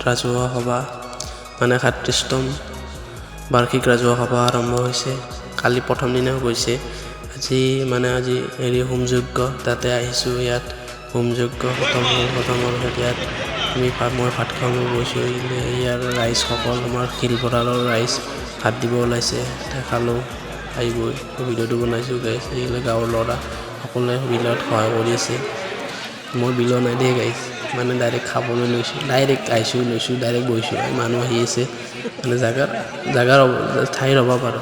ৰাজহুৱা সভা মানে ৩৭তম বাৰ্ষিক ৰাজহুৱা সভা আৰম্ভ হৈছে। কালি প্ৰথম দিনা গৈছে। আজি হোমযজ্ঞ তাতে আহিছোঁ। ইয়াত হোমযজ্ঞ খতমৰ পিছত ইয়াত মই ভাত খাবলৈ গৈছোঁ। ইয়াৰ ৰাইজসকল আমাৰ শিলভঁৰালৰ ৰাইজ ভাত দিব ওলাইছে। খালোঁ, খাই বৈ ভিডিঅ'টো বনাইছোঁ। এইবিলাক গাঁৱৰ ল'ৰা সকলোৱে বিলত সহায় কৰি আছে। মই বিলত নাই দেই গাইছ, মানে ডাইৰেক্ট খাবলৈ লৈছোঁ। ডাইৰেক্ট লৈছোঁ ডাইৰেক্ট বহিছোঁ। মানুহ আহি আছে, মানে ঠাইৰ অভাৱ আৰু